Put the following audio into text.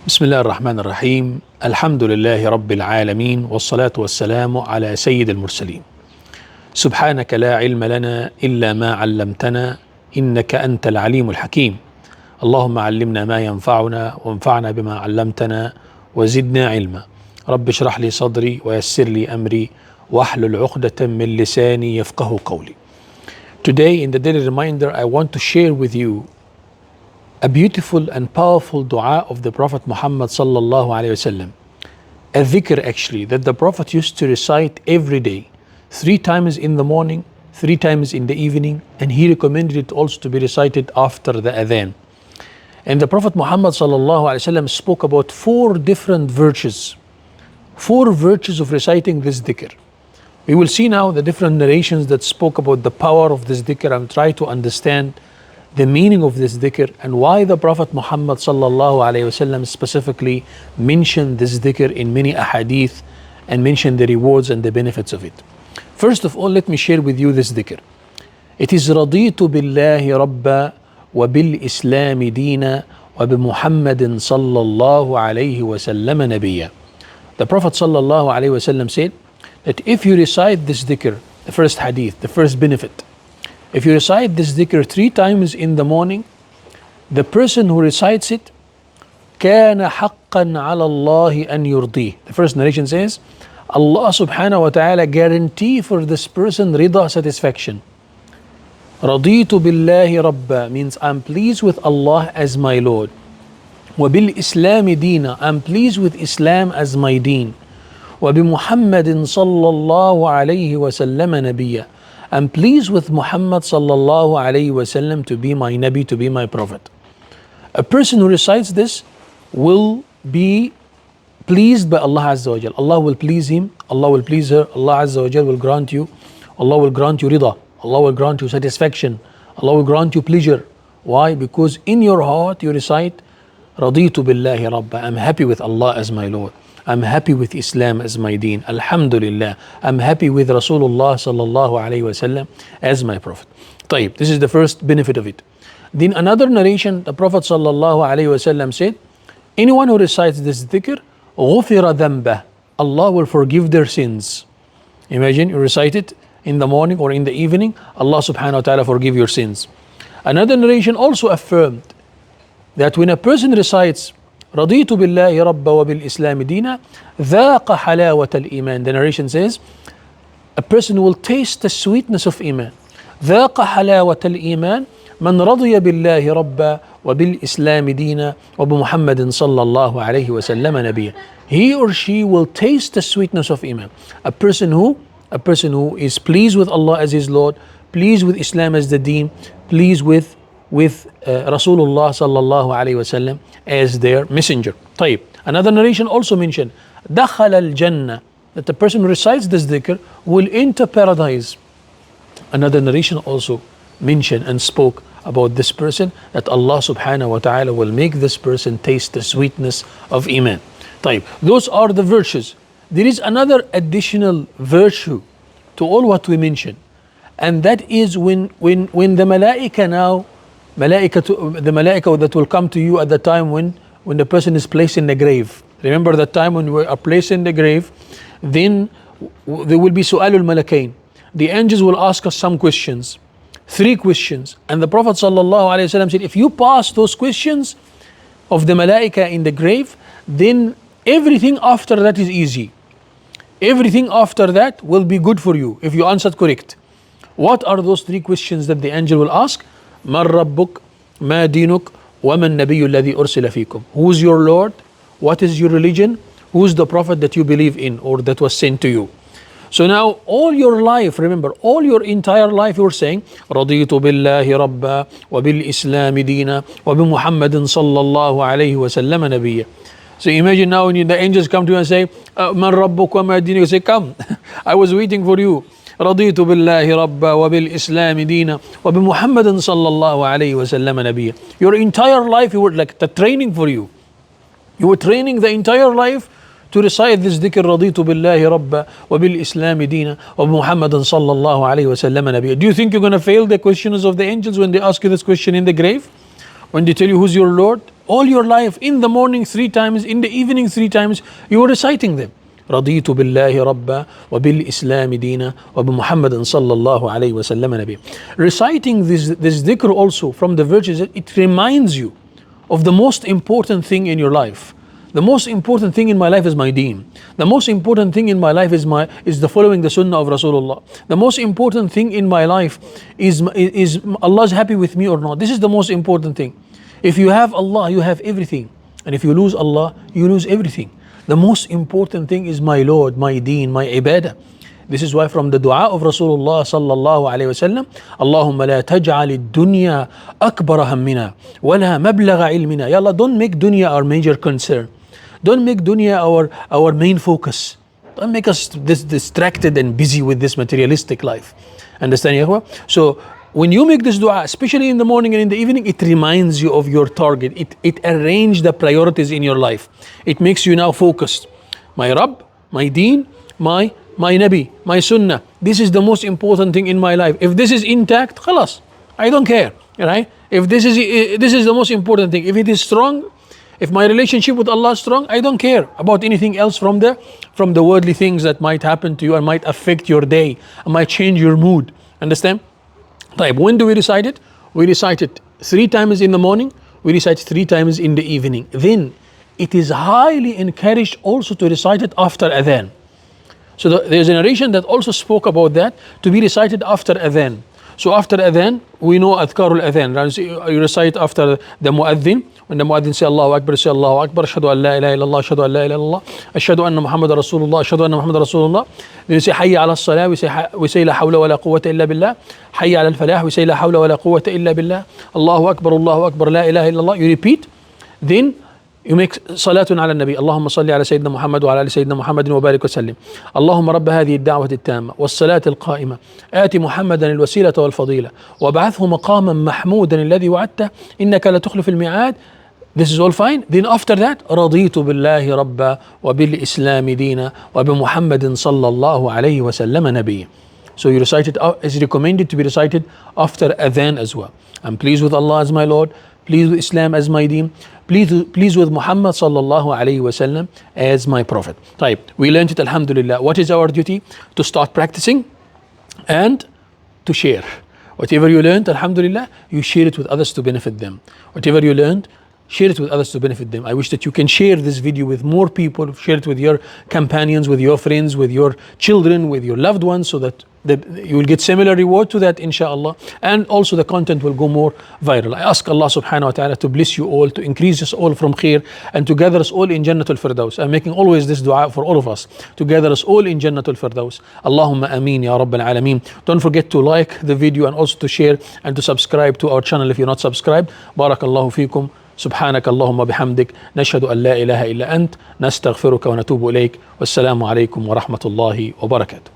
بسم الله الرحمن الرحيم الحمد لله رب العالمين والصلاة والسلام على سيد المرسلين سبحانك لا علم لنا إلا ما علمتنا إنك أنت العليم الحكيم اللهم علمنا ما ينفعنا وانفعنا بما علمتنا وزدنا علما رب اشرح لي صدري ويسر لي أمري واحلل عقدة من لساني يفقه قولي. Today in the daily reminder I want to share with you a beautiful and powerful dua of the Prophet Muhammad sallallahu alayhi wasallam. A dhikr actually that the Prophet used to recite every day, 3 times in the morning, 3 times in the evening, and he recommended it also to be recited after the adhan. And the Prophet Muhammad sallallahu alayhi wasallam spoke about 4 different virtues, 4 virtues of reciting this dhikr. We will see now the different narrations that spoke about the power of this dhikr and try to understand the meaning of this dhikr and why the Prophet Muhammad sallallahu alayhi wasallam specifically mentioned this dhikr in many ahadith and mentioned the rewards and the benefits of it. First of all, let me share with you this dhikr. It is Radeetu billahi Rabban wa bil-Islami deenan wa bi-Muhammadin sallallahu alayhi wasallam nabiyyan. The Prophet sallallahu alayhi wasallam said that if you recite this dhikr, the first hadith, the first benefit, if you recite this dhikr 3 times in the morning, the person who recites it, كَانَ حَقًّا عَلَى اللَّهِ أَنْ يُرْضِيهِ. The first narration says, Allah subhanahu wa ta'ala guarantee for this person rida, satisfaction. Radeetu billahi Rabban means I'm pleased with Allah as my Lord. وَبِالْإِسْلَامِ دِينًا I'm pleased with Islam as my deen. وَبِمُحَمَّدٍ صَلَّى اللَّهُ عَلَيْهِ وَسَلَّمَ نَبِيًّا I'm pleased with Muhammad sallallahu alayhi wasallam to be my Nabi, to be my Prophet. A person who recites this will be pleased by Allah Azza wa Jal. Allah will please him, Allah will please her, Allah Azza wa Jal will grant you, Allah will grant you rida, Allah will grant you satisfaction, Allah will grant you pleasure. Why? Because in your heart you recite Radeetu billahi Rabban, I'm happy with Allah as my Lord. I'm happy with Islam as my deen. Alhamdulillah. I'm happy with Rasulullah sallallahu alayhi wasallam as my Prophet. طيب, this is the first benefit of it. Then another narration, the Prophet sallallahu alayhi wasallam said, anyone who recites this dhikr, غُفِرَ ذَنْبَهُ Allah will forgive their sins. Imagine you recite it in the morning or in the evening, Allah subhanahu wa ta'ala forgive your sins. Another narration also affirmed that when a person recites Radeetu billahi Rabban wa bil-Islami deenan ذاق حلاوة الإيمان. The narration says a person will taste the sweetness of Iman. ذاق حلاوة الإيمان من رضي بالله ربا وبالإسلام دينا وبمحمد صلى الله عليه وسلم نبيا. He or she will taste the sweetness of Iman. A person who is pleased with Allah as his Lord, pleased with Islam as the deen, pleased with Rasulullah sallallahu alayhi wasallam as their messenger. طيب. Another narration also mentioned دخل الجنة, that the person who recites this dhikr will enter paradise. Another narration also mentioned and spoke about this person, that Allah subhanahu wa ta'ala will make this person taste the sweetness of Iman. طيب. Those are the virtues. There is another additional virtue to all what we mentioned, and that is when the malaika now, the malaika that will come to you at the time when the person is placed in the grave. Remember that time when we are placed in the grave, then there will be su'alul malakain. The angels will ask us some questions, 3 questions, and the Prophet sallallahu alaihi wasallam said, if you pass those questions of the malaika in the grave, then everything after that is easy. Everything after that will be good for you if you answered correct. What are those 3 questions that the angel will ask? ما ربك ما دينك وما النبي الذي أرسل فيكم. Who's your Lord? What is your religion? Who's the prophet that you believe in or that was sent to you? So now all your life, remember, all your entire life you're saying رضيت بالله ربا وبالإسلام دينا وبمحمد صلى الله عليه وسلم نبيا. So imagine now when the angels come to you and say من ربك وما دينك, you say come, I was waiting for you. رضيت بالله ربا وبالإسلام دينا وبمحمد صلى الله عليه وسلم نبيا. Your entire life you were like the training for you. You were training the entire life to recite this dhikr رضيت بالله ربا وبالإسلام دينا وبمحمد صلى الله عليه وسلم نبيا. Do you think you're going to fail the questions of the angels when they ask you this question in the grave? When they tell you who's your Lord, all your life, in the morning 3 times, in the evening 3 times, you were reciting them. Radeetu billahi Rabban wa bil-Islami deenan wa bi-Muhammadin sallallahu alayhi wa sallam nabiyyan. Reciting this dhikr also from the virtues, it reminds you of the most important thing in your life. The most important thing in my life is my deen. The most important thing in my life is the following the sunnah of Rasulullah. The most important thing in my life is Allah's happy with me or not. This is the most important thing. If you have Allah, you have everything. And if you lose Allah, you lose everything. The most important thing is my Lord, my deen, my ibadah. This is why from the dua of Rasulullah sallallahu alayhi wasallam, Allahumma la taj'al ad-dunya akbar hammina wa la mablagha ilmina. Ya Allah, don't make dunya our major concern. Don't make dunya our main focus. Don't make us distracted and busy with this materialistic life. Understand, ya? So when you make this dua, especially in the morning and in the evening, it reminds you of your target. It arranges the priorities in your life. It makes you now focused. My Rabb, my deen, my Nabi, my Sunnah. This is the most important thing in my life. If this is intact, khalas, I don't care, right? If this is the most important thing. If it is strong, if my relationship with Allah is strong, I don't care about anything else from the worldly things that might happen to you and might affect your day and might change your mood. Understand? When do we recite it? We recite it 3 times in the morning. We recite 3 times in the evening. Then it is highly encouraged also to recite it after adhan. So there's a narration that also spoke about that, to be recited after adhan. So after adhan, we know adhkarul adhan. You recite after the muaddin. When the muaddin say Allahu Akbar, say Allahu Akbar, ashhadu an la ilaha illallah, ashhadu an la ilaha illallah, ashhadu anna Muhammadan Rasulullah, ashhadu anna Muhammadan Rasulullah. Then we say hayya ala salah, we say la hawla wa la quwwata illa billah. Hayya ala al-falah, we say la hawla wa la quwwata illa billah. Allahu Akbar, la ilaha illallah. You repeat. Then you make salatun ala nabi. Allahumma salli ala Sayyidina Muhammad wa ala Sayyidina Muhammadin wa barik wa sallim. Allahumma rabba hadhihi ad-da'wati at-tamma was-salati al-qa'imah. Ati Muhammadan al-wasilata wal-fadila wa ba'athhu maqaman mahmudan alladhi wa'adta innaka la tukhlif al-mi'ad. This is all fine. Then after that, Radeetu billahi Rabban wa bil-Islami deenan wa bi-Muhammadin sallallahu alayhi wa sallam nabiyyan. So you recite it, is recommended to be recited after adhan as well. I'm pleased with Allah as my Lord, pleased with Islam as my deen, pleased with Muhammad sallallahu alayhi wa sallam as my Prophet. We learned it, alhamdulillah. What is our duty? To start practicing and to share. Whatever you learned, alhamdulillah, you share it with others to benefit them. Whatever you learned, share it with others to benefit them. I wish that you can share this video with more people, share it with your companions, with your friends, with your children, with your loved ones, so that you will get similar reward to that, inshallah, and also the content will go more viral. I ask Allah subhanahu wa ta'ala to bless you all, to increase us all from khair, and to gather us all in Jannatul Firdaus. I'm making always this dua for all of us, to gather us all in Jannatul Firdaus. Allahumma ameen ya Rabban alameen. Don't forget to like the video and also to share and to subscribe to our channel if you're not subscribed. Barakallahu feekum. سبحانك اللهم بحمدك نشهد أن لا إله إلا أنت نستغفرك ونتوب إليك والسلام عليكم ورحمة الله وبركاته.